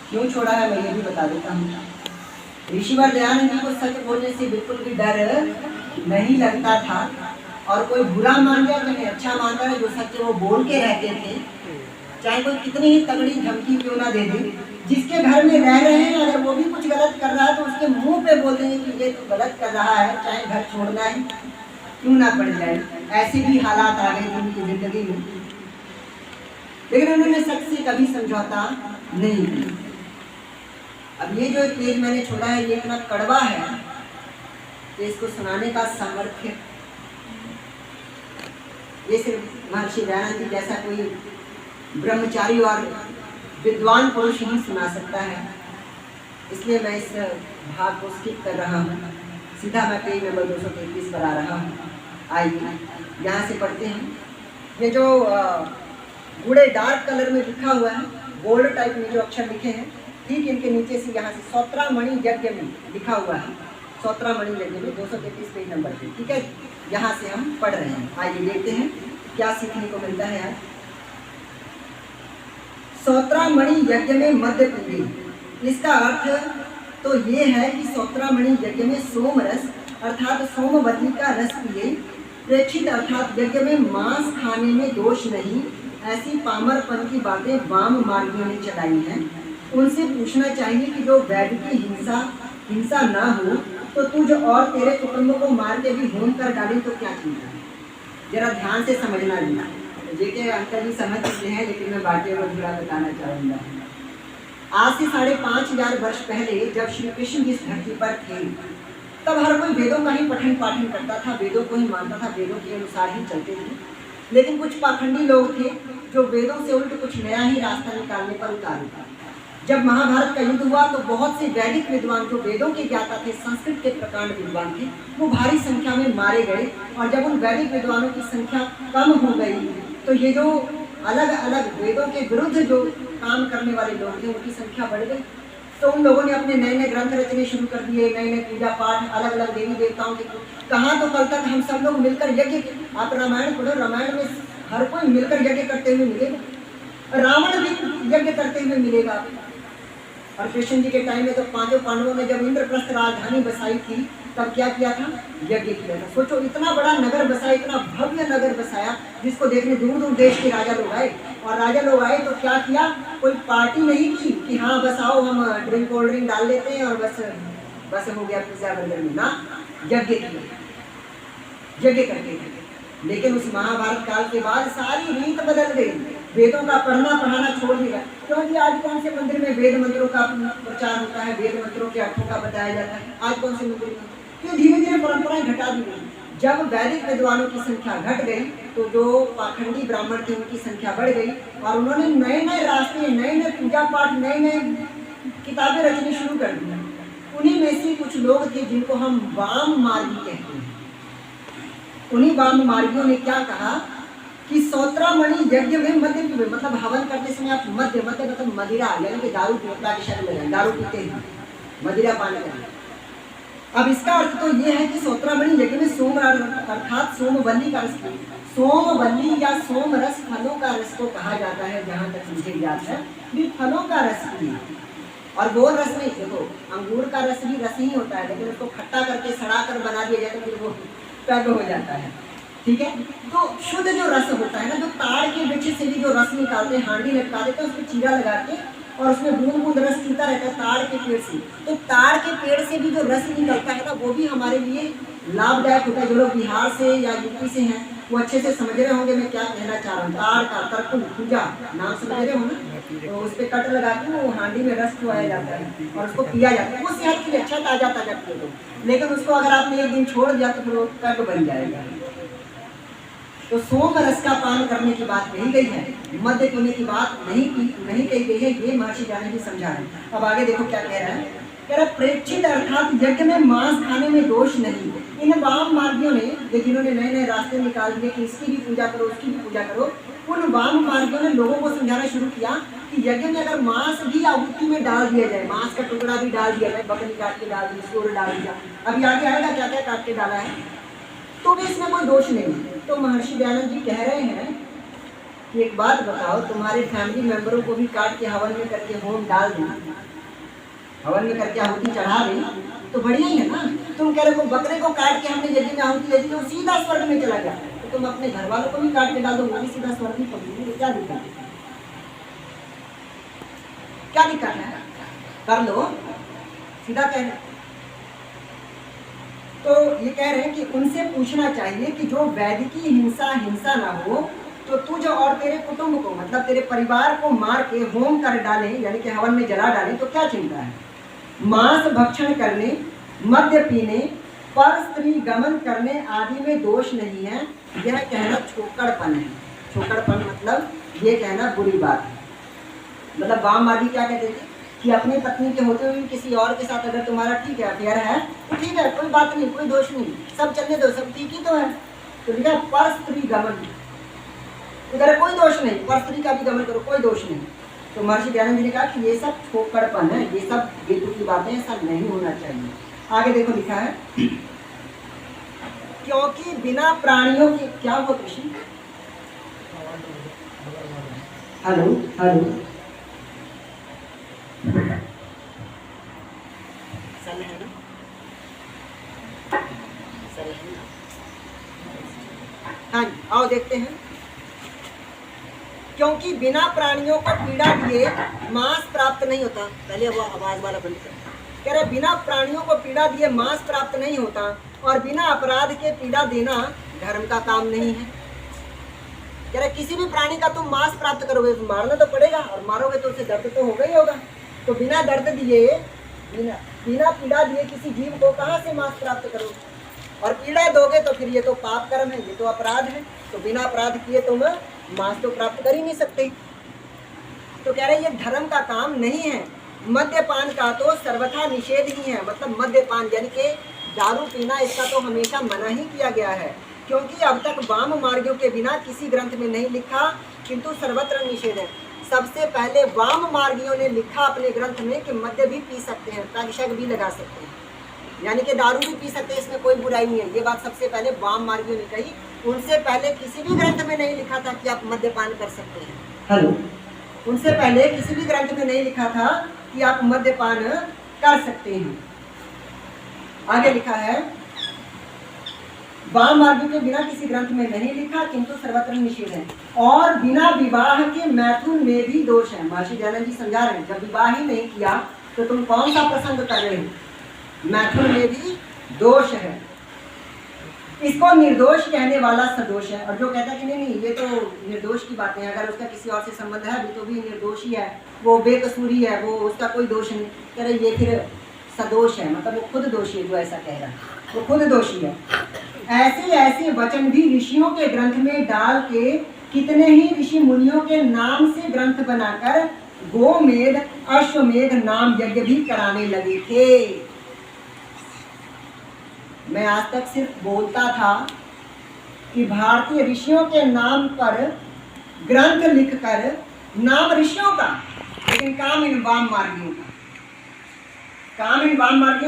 क्यों छोड़ा है मैं ये भी बता देता हूँ। ऋषिवर दयानंद जी को सच बोलने से बिल्कुल भी डर नहीं लगता था, और कोई बुरा मान गया तो नहीं, अच्छा मानता है जो सच वो बोल के रहते थे, चाहे कोई कितनी ही तगड़ी धमकी क्यों ना दे दे। जिसके घर में रह रहे हैं अगर वो भी कुछ गलत कर रहा है तो उसके मुंह पे बोल देंगे कि ये तो गलत कर रहा है, चाहे घर छोड़ना है क्यों ना पड़ जाए। ऐसे भी हालात आ गए थे उनकी जिंदगी में, लेकिन उन्होंने सच से कभी समझौता नहीं किया। अब ये जो पेज मैंने छोड़ा है ये इतना कड़वा है कि इसको सुनाने का सामर्थ्य ये सिर्फ महर्षि दयानंद जी जैसा कोई ब्रह्मचारी और विद्वान पुरुष ही सुना सकता है। इसलिए मैं इस भाग को स्किप कर रहा हूँ, सीधा मैं पेज नंबर 233 पर आ रहा हूँ। आइए यहाँ से पढ़ते हैं। ये जो गूढ़े डार्क कलर में लिखा हुआ है, गोल्ड टाइप में जो अक्षर लिखे हैं, ठीक इनके नीचे से यहाँ से सौत्रामणि यज्ञ में लिखा हुआ है, सौत्रामणि यज्ञ में 233 पेज नंबर पे, ठीक है। यहाँ से हम पढ़ रहे हैं, आइए देखते हैं क्या सीखने को मिलता है। सौत्रामणि यज्ञ में मध्य पीली, इसका अर्थ तो ये है कि सौत्रामणि यज्ञ में सोम रस अर्थात सोमवती का रस पिए। प्रेक्षित अर्थात यज्ञ में मांस खाने में दोष नहीं, ऐसी पामरपन की बातें वाम मार्गियों ने चलाई हैं। उनसे पूछना चाहिए कि जो वैद्य की हिंसा ना हो तो तुझ और तेरे कुटुंब को मार के भी होम कर डाली तो क्या चिंता है। जरा ध्यान से समझना लेना, जेके अंकल जी समझ चुके हैं, लेकिन मैं बाकी को थोड़ा बताना चाहूँगा। आज से 5,500 वर्ष पहले जब श्री कृष्ण जिस धरती पर थे तब हर कोई वेदों का ही पठन पाठन करता था, वेदों को ही मानता था, वेदों के अनुसार ही चलते थे। लेकिन कुछ पाखंडी लोग थे जो वेदों से उल्ट कुछ नया ही रास्ता निकालने पर उतारू था। जब महाभारत का युद्ध हुआ तो बहुत से वैदिक विद्वान जो वेदों के ज्ञाता थे, संस्कृत के प्रकांड विद्वान थे, वो भारी संख्या में मारे गए। और जब उन वैदिक विद्वानों की संख्या कम हो गई तो ये जो अलग अलग वेदों के विरुद्ध जो काम करने वाले लोग थे उनकी संख्या बढ़ गई। तो उन लोगों ने अपने नए नए ग्रंथ रचने शुरू कर दिए, नए नए पूजा पाठ, अलग अलग देवी देवताओं के। कहाँ तो कल तक हम सब लोग मिलकर यज्ञ, आप रामायण पढ़ो, रामायण में हर कोई मिलकर यज्ञ करते हुए मिलेगा, रावण भी यज्ञ करते हुए मिलेगा। और कृष्ण जी के टाइम में तो पांचों पांडवों ने जब इंद्रप्रस्थ राजधानी बसाई थी तब क्या किया था, यज्ञ किया था। सोचो इतना बड़ा नगर बसाया, इतना भव्य नगर बसाया जिसको देखने दूर दूर देश के राजा लोग आए। और राजा लोग आए तो क्या किया, कोई पार्टी नहीं की कि हाँ बस आओ हम ड्रिंक कोल्ड ड्रिंक डाल लेते हैं और बस हो गया पिज्जा बर्गर में, ना, यज्ञ किया, यज्ञ करके थे। लेकिन उस महाभारत काल के बाद सारी रीत बदल गई, वेदों का पढ़ना पढ़ाना छोड़ दिया। क्योंकि आज कौन से मंदिर में वेद मंत्रों का प्रचार होता है, वेद मंत्रों के अर्थों का बताया जाता है, आज कौन से मंदिर में? क्यों धीरे धीरे परंपराएं घटा दी गई। जब वैदिक विद्वानों की संख्या घट गई तो जो पाखंडी ब्राह्मण थे उनकी संख्या बढ़ गई और उन्होंने नए नए रास्ते, नए नए पूजा पाठ, नए नए किताबें रचनी शुरू कर दी। उन्हीं में से कुछ लोग थे जिनको हम वाम मार्गी कहते हैं। उन्हीं वाम मार्गियों ने क्या कहा कि सौत्रामणि यज्ञ में मध्य पीवे, मतलब हवन करते समय आप मध्य मतलब मदिरा, यानी कि दारू पीता की शक्ल में, दारू पीते हैं, मदिरा पान करें। अब इसका अर्थ तो ये है कि सौत्रामणि यज्ञ में सोम अर्थात सोमवल्ली का रस, सोमवल्ली या सोम रस फलों का रस को कहा जाता है। जहाँ तक मुझे याद है भी फलों का रस भी, और वो रस नहीं, देखो अंगूर का रस भी रस ही होता है, लेकिन उसको खट्टा करके सड़ा कर बना दिया जाए तो फिर वो पैग हो जाता है, ठीक है। तो शुद्ध जो रस होता है ना, जो ताड़ के वृक्ष से भी जो रस निकालते हैं, हांडी लटका देते हैं, उसमें चीरा लगा के और उसमें बूंद बूंद रस चूता रहता है ताड़ के पेड़ से। तो ताड़ के पेड़ से भी जो रस निकलता है ना, वो भी हमारे लिए लाभदायक होता है। जो लोग बिहार से या यूपी से हैं वो अच्छे से समझ रहे होंगे मैं क्या कहना चाह रहा हूँ। ताड़ का तरकुल पूजा नाम समझ रहे हो ना, तो उस पर कट लगा के वो हांडी में रस चुआया जाता है और उसको पिया जाता है। वो सेहत के लिए अच्छा, ताजा ताजा पिए तो, लेकिन उसको अगर आपने एक दिन छोड़ दिया तो फिर वो कट बन जाएगा। तो सोम रस का पान करने की बात कही गई है, मध्य पीने की बात नहीं कही गई है। ये महर्षि दयानंद जी समझा रहे हैं। अब आगे देखो क्या कह रहा है, कह रहा प्रेक्षित अर्थात यज्ञ में मांस खाने में दोष नहीं। इन वाम मार्गियों ने, जिन्होंने नए नए रास्ते निकाल दिए कि इसकी भी पूजा करो, उसकी भी पूजा करो, उन वाम मार्गियों ने लोगों को समझाना शुरू किया कि यज्ञ में अगर मांस भी आहुति में डाल दिया जाए, मांस का टुकड़ा भी डाल दिया जाए, बकरी काट के डाल दी, सूर डाल दिया, अभी आगे आएगा क्या क्या काट के डाला है, तो भी इसमें कोई दोष नहीं। तो महर्षि दयानंद जी कह रहे हैं कि एक बात बताओ, तुम्हारे फैमिली मेंबरों को भी काट के हवन में करके होम डाल दें, हवन में करके आहुति चढ़ा दें, तो बढ़िया ही है ना। तुम कह रहे हो बकरे को काट के हमने यज्ञ में आहुति दे दी तो सीधा स्वर्ग में चला गया, तो तुम अपने घर वालों को भी काट के डाल दो, वो भी सीधा स्वर्ग में पहुंचेंगे, तो क्या दिक्कत है? क्या दिक्कत है? कर लो, सीधा कह रहे। तो ये कह रहे हैं कि उनसे पूछना चाहिए कि जो वैदिकी हिंसा ना हो तो तुझ और तेरे कुटुंब को, मतलब तेरे परिवार को मार के होम कर डालें, यानी कि हवन में जला डालें, तो क्या चिंता है? मांस भक्षण करने, मद्य पीने, पर स्त्री गमन करने आदि में दोष नहीं है, यह कहना छोकड़पन है। छोकड़पन मतलब ये कहना बुरी बात है। मतलब वामवादी क्या कहते थे कि अपनी पत्नी के होते हुए किसी और के साथ अगर तुम्हारा ठीक है, अफेयर है, तो ठीक है, कोई बात नहीं, कोई दोष नहीं, सब चलने दो, सब ठीक ही तो है। तो लिखा पर स्त्री गमन, इधर कोई दोष नहीं, पर स्त्री का भी गमन करो, कोई दोष नहीं। तो महर्षि दयानंद जी ने कहा कि ये सब छोकड़पन है, ये सब बेतुकी की बातें, ऐसा नहीं होना चाहिए। आगे देखो लिखा है, क्योंकि बिना प्राणियों के, क्या हुआ कृष्ण? हेलो हेलो, सल है ना, सल है ना। हाँ, आओ देखते हैं। क्योंकि बिना प्राणियों को पीड़ा दिए मांस प्राप्त नहीं होता। पहले वो आवाज वाला बंद कर। कह रहे बिना प्राणियों को पीड़ा दिए मांस प्राप्त नहीं होता, और बिना अपराध के पीड़ा देना धर्म का काम नहीं है। कह रहे किसी भी प्राणी का तुम मांस प्राप्त करोगे, मारना तो पड़ेगा, और मारोगे तो उसे दर्द तो होगा ही होगा। तो बिना दर्द दिए, बिना पीड़ा दिए किसी जीव को कहाँ से मांस प्राप्त करोगे? और पीड़ा दोगे तो फिर ये तो पाप कर्म है, ये तो अपराध है। तो बिना अपराध किए तुम मांस तो प्राप्त कर ही नहीं सकते। तो कह रहे ये धर्म का काम नहीं है। मद्यपान का तो सर्वथा निषेध ही है, मतलब मद्यपान यानी कि दारू पीना, इसका तो हमेशा मना ही किया गया है, क्योंकि अब तक वाम मार्गियों के बिना किसी ग्रंथ में नहीं लिखा, किंतु सर्वत्र निषेध है। सबसे पहले वाम मार्गियों ने लिखा अपने ग्रंथ में कि मद्य भी पी सकते हैं, पैग भी लगा सकते हैं, यानी कि दारू भी पी सकते हैं, इसमें कोई बुराई नहीं है। ये बात सबसे पहले वाम मार्गियों ने कही। उनसे पहले किसी भी ग्रंथ में नहीं लिखा था कि आप मद्यपान कर सकते हैं। हेलो, उनसे पहले किसी भी ग्रंथ में नहीं लिखा था कि आप मद्यपान कर सकते हैं। आगे लिखा है, वाम मार्गियों के बिना किसी ग्रंथ में नहीं लिखा, किंतु सर्वत्र निषेध है। और बिना विवाह के मैथुन में भी दोष है। महर्षि दयानंद जी समझा रहे हैं, जब विवाह ही नहीं किया तो तुम कौन सा प्रसंग कर रहे हो? मैथुन में भी दोष है। इसको निर्दोष कहने वाला सदोष है। और जो कहता है कि नहीं ये तो निर्दोष की बातें हैं, अगर उसका किसी और से संबंध है अभी तो भी निर्दोष ही है, वो बेकसूरी है, वो उसका कोई दोष नहीं, कह रहे ये फिर सदोष है, मतलब वो खुद दोषी है। जो ऐसा कह रहा है वो खुद दोषी है। ऐसे ऐसे वचन भी ऋषियों के ग्रंथ में डाल के कितने ही ऋषि मुनियों के नाम से ग्रंथ बनाकर गोमेध अश्वमेध नाम यज्ञ भी कराने लगे थे। मैं आज तक सिर्फ बोलता था कि भारतीय ऋषियों के नाम पर ग्रंथ लिखकर, नाम ऋषियों का, लेकिन काम इन वाम मार्गियों का, काम इन वाम मार्गियों